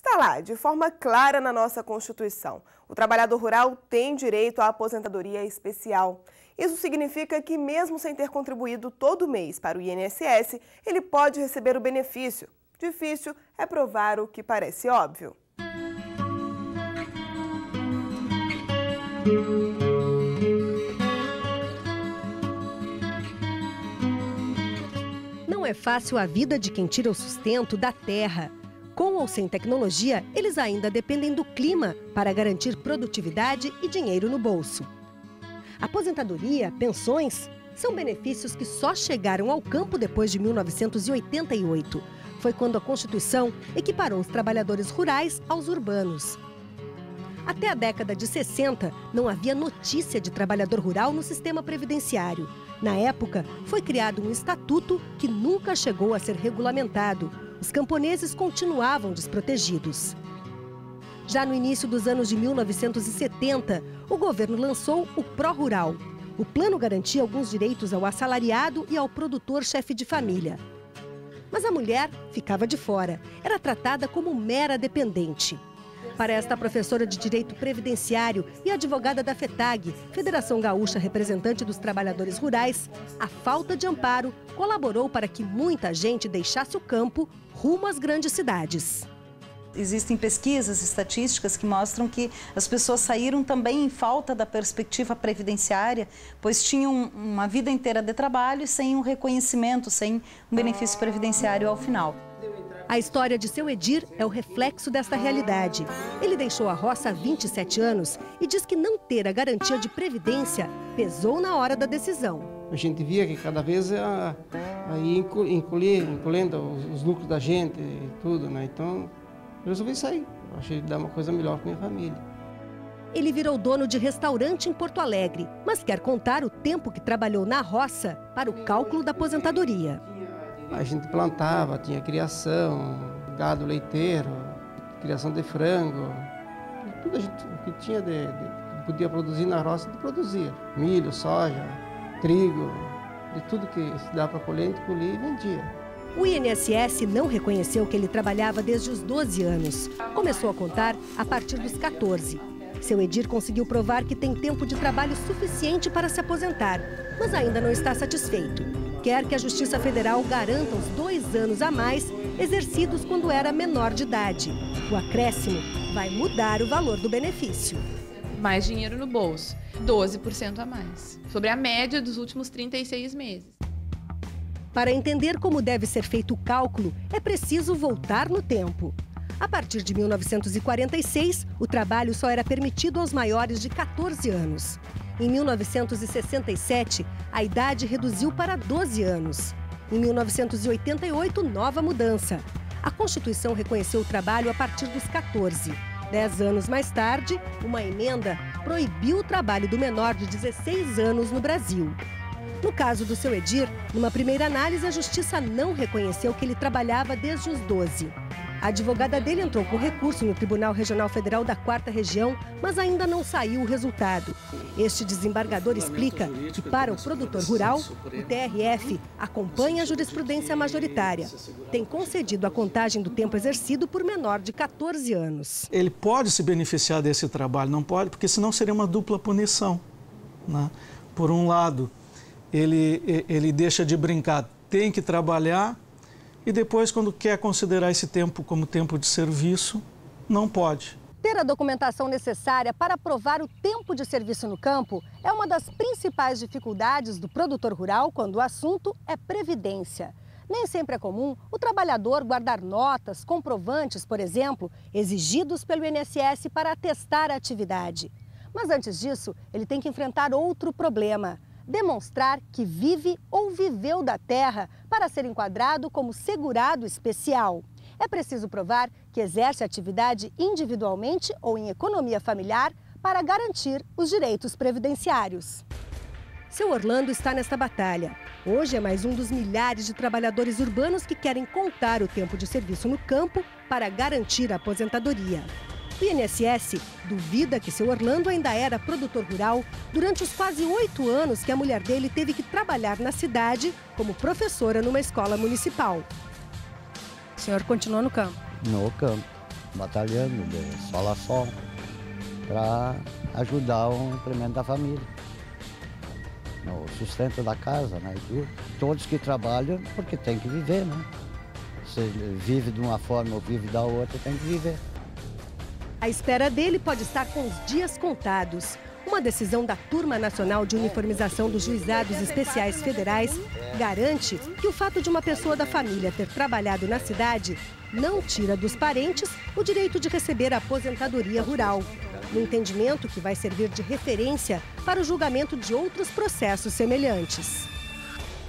Está lá, de forma clara na nossa Constituição. O trabalhador rural tem direito à aposentadoria especial. Isso significa que, mesmo sem ter contribuído todo mês para o INSS, ele pode receber o benefício. Difícil é provar o que parece óbvio. Não é fácil a vida de quem tira o sustento da terra. Com ou sem tecnologia, eles ainda dependem do clima para garantir produtividade e dinheiro no bolso. Aposentadoria, pensões, são benefícios que só chegaram ao campo depois de 1988. Foi quando a Constituição equiparou os trabalhadores rurais aos urbanos. Até a década de 60, não havia notícia de trabalhador rural no sistema previdenciário. Na época, foi criado um estatuto que nunca chegou a ser regulamentado. Os camponeses continuavam desprotegidos. Já no início dos anos de 1970, o governo lançou o Pró-Rural. O plano garantia alguns direitos ao assalariado e ao produtor chefe de família. Mas a mulher ficava de fora, era tratada como mera dependente. Para esta professora de Direito Previdenciário e advogada da FETAG, Federação Gaúcha Representante dos Trabalhadores Rurais, a falta de amparo colaborou para que muita gente deixasse o campo rumo às grandes cidades. Existem pesquisas estatísticas que mostram que as pessoas saíram também em falta da perspectiva previdenciária, pois tinham uma vida inteira de trabalho e sem um reconhecimento, sem um benefício previdenciário ao final. A história de seu Edir é o reflexo desta realidade. Ele deixou a roça há 27 anos e diz que não ter a garantia de previdência pesou na hora da decisão. A gente via que cada vez ia encolhendo os lucros da gente e tudo, né? Então, eu resolvi sair. Eu achei dar uma coisa melhor para minha família. Ele virou dono de restaurante em Porto Alegre, mas quer contar o tempo que trabalhou na roça para o cálculo da aposentadoria. A gente plantava, tinha criação, gado leiteiro, criação de frango, tudo a gente que tinha que podia produzir na roça, a gente produzia. Milho, soja, trigo, de tudo que se dá para colher, a gente colhia e vendia. O INSS não reconheceu que ele trabalhava desde os 12 anos. Começou a contar a partir dos 14. Seu Edir conseguiu provar que tem tempo de trabalho suficiente para se aposentar, mas ainda não está satisfeito. Quer que a Justiça Federal garanta os 2 anos a mais exercidos quando era menor de idade. O acréscimo vai mudar o valor do benefício. Mais dinheiro no bolso, 12% a mais, sobre a média dos últimos 36 meses. Para entender como deve ser feito o cálculo, é preciso voltar no tempo. A partir de 1946, o trabalho só era permitido aos maiores de 14 anos. Em 1967, a idade reduziu para 12 anos. Em 1988, nova mudança. A Constituição reconheceu o trabalho a partir dos 14. 10 anos mais tarde, uma emenda proibiu o trabalho do menor de 16 anos no Brasil. No caso do seu Edir, numa primeira análise, a Justiça não reconheceu que ele trabalhava desde os 12. A advogada dele entrou com recurso no Tribunal Regional Federal da 4ª Região, mas ainda não saiu o resultado. Este desembargador explica que, para o produtor rural, o TRF acompanha a jurisprudência majoritária. Tem concedido a contagem do tempo exercido por menor de 14 anos. Ele pode se beneficiar desse trabalho, não pode, porque senão seria uma dupla punição, né? Por um lado, ele deixa de brincar, tem que trabalhar, e depois, quando quer considerar esse tempo como tempo de serviço, não pode. Ter a documentação necessária para provar o tempo de serviço no campo é uma das principais dificuldades do produtor rural quando o assunto é previdência. Nem sempre é comum o trabalhador guardar notas, comprovantes, por exemplo, exigidos pelo INSS para atestar a atividade. Mas antes disso, ele tem que enfrentar outro problema: demonstrar que vive ou viveu da terra para ser enquadrado como segurado especial. É preciso provar que exerce a atividade individualmente ou em economia familiar para garantir os direitos previdenciários. Seu Orlando está nesta batalha. Hoje é mais um dos milhares de trabalhadores urbanos que querem contar o tempo de serviço no campo para garantir a aposentadoria. O INSS duvida que seu Orlando ainda era produtor rural durante os quase 8 anos que a mulher dele teve que trabalhar na cidade como professora numa escola municipal. O senhor continuou no campo? No campo. batalhando de sol a sol para ajudar o implemento da família, no sustento da casa, né? E todos que trabalham, porque tem que viver, né? Se vive de uma forma ou vive da outra, tem que viver. A espera dele pode estar com os dias contados. Uma decisão da Turma Nacional de Uniformização dos Juizados Especiais Federais garante que o fato de uma pessoa da família ter trabalhado na cidade não tira dos parentes o direito de receber a aposentadoria rural. No entendimento que vai servir de referência para o julgamento de outros processos semelhantes.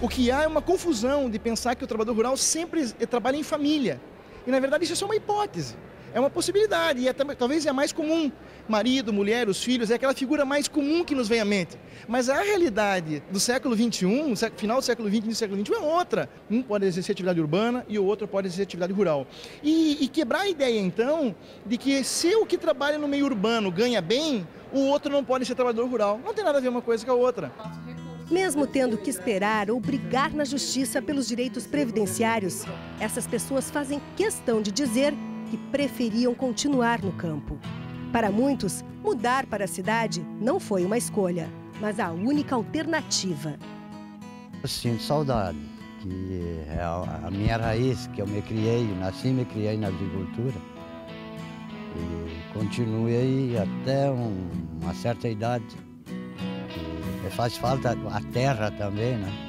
O que há é uma confusão de pensar que o trabalhador rural sempre trabalha em família. E, na verdade, isso é só uma hipótese. É uma possibilidade e talvez é a mais comum. Marido, mulher, os filhos, é aquela figura mais comum que nos vem à mente. Mas a realidade do século XXI, final do século XX e do século XXI é outra. Um pode exercer atividade urbana e o outro pode exercer atividade rural. E quebrar a ideia, então, de que se o que trabalha no meio urbano ganha bem, o outro não pode ser trabalhador rural. Não tem nada a ver uma coisa com a outra. Mesmo tendo que esperar ou brigar na justiça pelos direitos previdenciários, essas pessoas fazem questão de dizer que preferiam continuar no campo. Para muitos, mudar para a cidade não foi uma escolha, mas a única alternativa. Eu sinto saudade, que é a minha raiz, que eu me criei, nasci e me criei na agricultura. E continuo aí até uma certa idade. E faz falta a terra também, né?